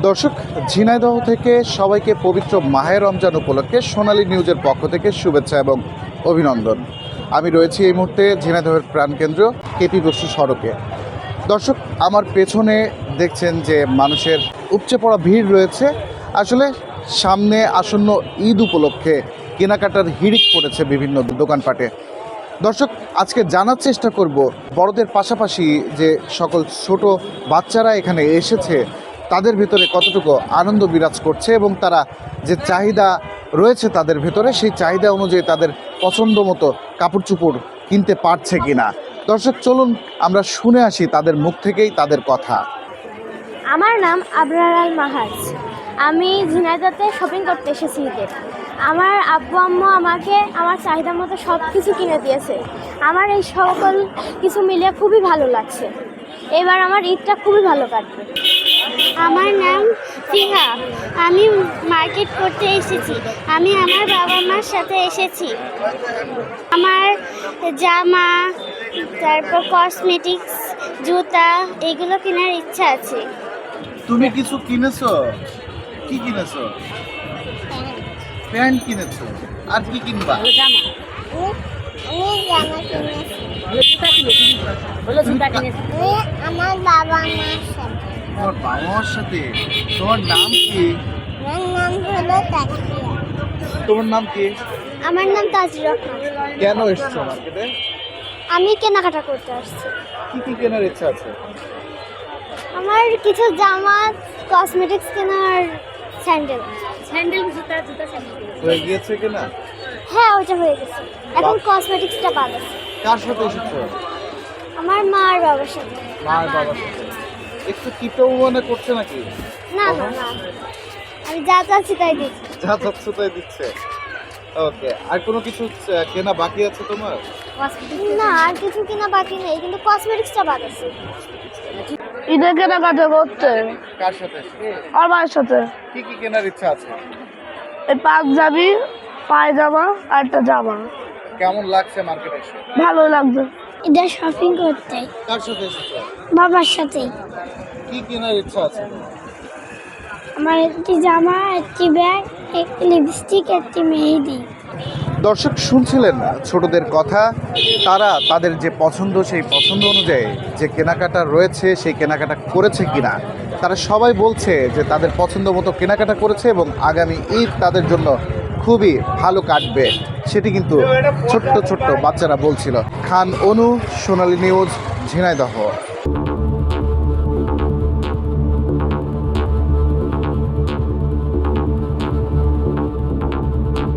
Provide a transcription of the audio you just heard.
দর্শক, ঝিনাইদহ থেকে সবাইকে পবিত্র মাহে রমজান উপলক্ষে সোনালী নিউজের পক্ষ থেকে শুভেচ্ছা এবং অভিনন্দন। আমি রয়েছি এই মুহূর্তে ঝিনাইদহের প্রাণকেন্দ্র কেপি বসু সড়কে। দর্শক, আমার পেছনে দেখছেন যে মানুষের উপচে পড়া ভিড় রয়েছে। আসলে সামনে আসন্ন ঈদ উপলক্ষে কেনাকাটার হিড়িক পড়েছে বিভিন্ন দোকানপাটে। দর্শক, আজকে জানার চেষ্টা করব বড়দের পাশাপাশি যে সকল ছোট বাচ্চারা এখানে এসেছে তাদের ভিতরে কতটুকু আনন্দ বিরাজ করছে এবং তারা যে চাহিদা রয়েছে তাদের ভিতরে সেই চাহিদা অনুযায়ী তাদের পছন্দ মতো কাপড় চোপড় কিনতে পারছে কিনা। দর্শক, চলুন আমরা শুনে আসি তাদের মুখ থেকেই তাদের কথা। আমার নাম আবরার আল মাহাজ। আমি ঝিনাইদহতে শপিং করতে এসেছি ঈদের। আমার আব্বু আম্মু আমাকে আমার চাহিদা মতো সব কিছু কিনে দিয়েছে। আমার এই সকল কিছু মিলিয়ে খুবই ভালো লাগছে। এবার আমার ঈদটা খুবই ভালো কাটবে। আমার নাম ফিহা। আমি মার্কেট করতে এসেছি। আমি আমার বাবা মার সাথে এসেছি। আমার জামা, তারপর কসমেটিক্স, জুতা এগুলো কেনার ইচ্ছা আছে। তুমি কিছু কিনেছো? কি কিনেছো? প্যান্ট কিনেছো, আর কি কিনবা? আমি জামা কিনেছি। আমার বাবা মার সাথে। তোমার বাবা মার সাথে? তোমার নাম কি? আমার নাম হলো তাকিয়া। তোমার নাম কি? আমার নাম তাজরির রহমান। কেন এসছো মার্কেটে? আমি কেনাকাটা করতে আসছি। কি কি কেনার ইচ্ছা আছে? আমার কিছু জামা, কসমেটিক্স কেনার, স্যান্ডেল জুতা স্যান্ডেল। হয়ে গিয়েছে কিনা? হ্যাঁ, ওইটা হয়ে গেছে। এখন কসমেটিক্সটা বাদ আছে। কার সাথে এসেছো? আমার মা আর বাবার সাথে। মার বাবার সাথে। একটু কিটো মনে করছে নাকি? না না না, আমি যা চাচ্ছি তাই দিচ্ছি। যা চাচ্ছ তাই দিচ্ছে। ওকে, আর কোনো কিছু কেনা বাকি আছে তোমার? না, আর কিছু কিনা বাকি নেই, কিন্তু কসমেটিক্সটা বাদ আছে। ঈদের কেনাকাটা করতে কার সাথে এসেছো? আর মায়ের সাথে কি কি কেনার ইচ্ছা আছে? এই পাঞ্জাবি, পায়জামা আর একটা জামা। কেমন লাগছে মার্কেটে এসে? ভালো লাগছে। ঈদের শপিং করতে কার সাথে এসেছো? বাবার সাথে। কি কেনার ইচ্ছা আছে? আমার একটি জামা, একটি ব্যাগ, একটি লিপস্টিক, একটি মেহেদি। দর্শক, শুনছিলেন ছোটদের কথা। তারা তাদের যে পছন্দ সেই পছন্দ অনুযায়ী যে কেনাকাটা রয়েছে সেই কেনাকাটা করেছে কিনা। তারা সবাই বলছে যে তাদের পছন্দ মতো কেনাকাটা করেছে এবং আগামী ঈদ তাদের জন্য খুবই ভালো কাটবে। সেটি কিন্তু ছোট্ট ছোট্ট বাচ্চারা বলছিল। খান অনু, সোনালী নিউজ, ঝিনাইদহ।